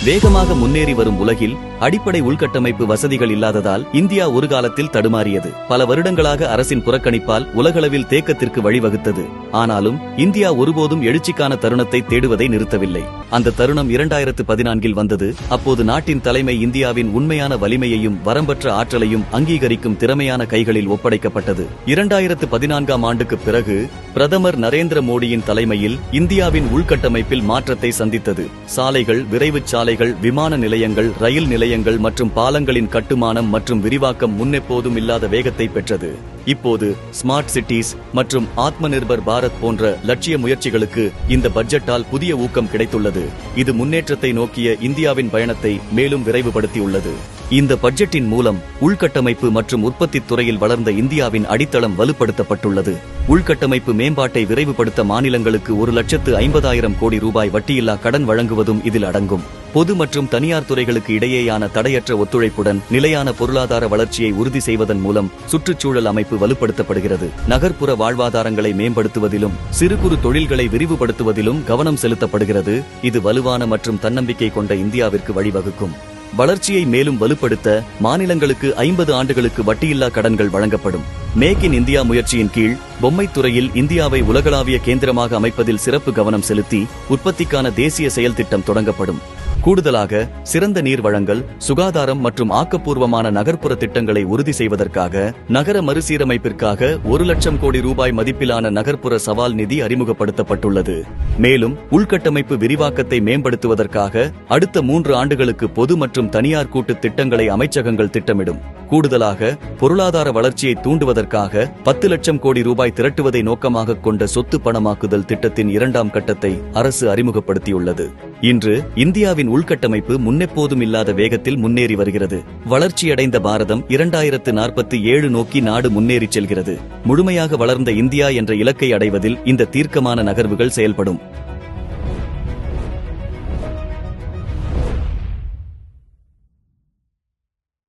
வேகமாக முன்னேறி வரும் உலகில் அடிப்படை உள்கட்டமைப்பு வசதிகள் இல்லாததால் இந்தியா ஒரு காலத்தில் தடுமாறியது. பல வருடங்களாக அரசின் புறக்கணிப்பால் உலகளவில் தேக்கத்திற்கு வழிவகுத்தது. ஆனாலும் இந்தியா ஒருபோதும் எழுச்சிக்கான தருணத்தை தேடுவதை நிறுத்தவில்லை. அந்த தருணம் 2014 வந்தது. அப்போது நாட்டின் தலைமை இந்தியாவின் உண்மையான வலிமையையும் வரம்பற்ற ஆற்றலையும் அங்கீகரிக்கும் திறமையான கைகளில் ஒப்படைக்கப்பட்டது. 2014 ஆண்டுக்கு பிறகு பிரதமர் நரேந்திர மோடியின் தலைமையில் இந்தியாவின் உள்கட்டமைப்பில் மாற்றத்தை சந்தித்தது. சாலைகள், விரைவுச் சாலைகள், விமான நிலையங்கள், ரயில் நிலையங்கள் மற்றும் பாலங்களின் கட்டுமானம் மற்றும் விரிவாக்கம் முன்னெப்போதும் இல்லாத வேகத்தை பெற்றது. இப்போது ஸ்மார்ட் சிட்டிஸ் மற்றும் ஆத்ம நிர்பர் பாரத் போன்ற லட்சிய முயற்சிகளுக்கு இந்த பட்ஜெட்டால் புதிய ஊக்கம் கிடைத்துள்ளது. இது முன்னேற்றத்தை நோக்கிய இந்தியாவின் பயணத்தை மேலும் விரைவுபடுத்தியுள்ளது. இந்த பட்ஜெட்டின் மூலம் உள்கட்டமைப்பு மற்றும் உற்பத்தி துறையில் வளர்ந்த இந்தியாவின் அடித்தளம் வலுப்படுத்தப்பட்டுள்ளது. உள்கட்டமைப்பு மேம்பாட்டை விரைவுபடுத்த மாநிலங்களுக்கு 1,50,000 கோடி ரூபாய் வட்டியில்லா கடன் வழங்குவதும் இதில் அடங்கும். பொது மற்றும் தனியார் துறைகளுக்கு இடையேயான தடையற்ற ஒத்துழைப்புடன் நிலையான பொருளாதார வளர்ச்சியை உறுதி செய்வதன் மூலம் சுற்றுச்சூழல் அமைப்பு வலுப்படுத்தப்படுகிறது. நகர்ப்புற வாழ்வாதாரங்களை மேம்படுத்துவதிலும் சிறு குறு தொழில்களை விரிவுபடுத்துவதிலும் கவனம் செலுத்தப்படுகிறது. இது வலுவான மற்றும் தன்னம்பிக்கை கொண்ட இந்தியாவிற்கு வழிவகுக்கும். வளர்ச்சியை மேலும் வலுப்படுத்த மாநிலங்களுக்கு 50 ஆண்டுகளுக்கு வட்டியில்லா கடன்கள் வழங்கப்படும். மேக் இன் இந்தியா முயற்சியின் கீழ் பொம்மைத் துறையில் இந்தியாவை உலகளாவிய கேந்திரமாக அமைப்பதில் சிறப்பு கவனம் செலுத்தி உற்பத்திக்கான தேசிய செயல் திட்டம் தொடங்கப்படும். கூடுதலாக சிறந்த நீர் வழங்கல், சுகாதாரம் மற்றும் ஆக்கப்பூர்வமான நகர்ப்புற திட்டங்களை உறுதி செய்வதற்காக நகர மறுசீரமைப்பிற்காக 1,00,000 கோடி ரூபாய் மதிப்பிலான நகர்ப்புற சவால் நிதி அறிமுகப்படுத்தப்பட்டுள்ளது. மேலும் உள்கட்டமைப்பு விரிவாக்கத்தை மேம்படுத்துவதற்காக அடுத்த 3 ஆண்டுகளுக்கு பொது மற்றும் தனியார் கூட்டு திட்டங்களை அமைச்சகங்கள் திட்டமிடும். கூடுதலாக பொருளாதார வளர்ச்சியை தூண்டுவதற்காக 10,00,000 கோடி ரூபாய் திரட்டுவதை நோக்கமாக கொண்ட சொத்து பணமாக்குதல் திட்டத்தின் 2ஆம் கட்டத்தை அரசு அறிமுகப்படுத்தியுள்ளது. இன்று இந்தியாவின் உள்கட்டமைப்பு முன்னெப்போதும் இல்லாத வேகத்தில் முன்னேறி வருகிறது. வளர்ச்சியடைந்த பாரதம் 2047 நோக்கி நாடு முன்னேறிச் செல்கிறது. முழுமையாக வளர்ந்த இந்தியா என்ற இலக்கை அடைவதில் இந்த தீர்க்கமான நகர்வுகள் செயல்படும்.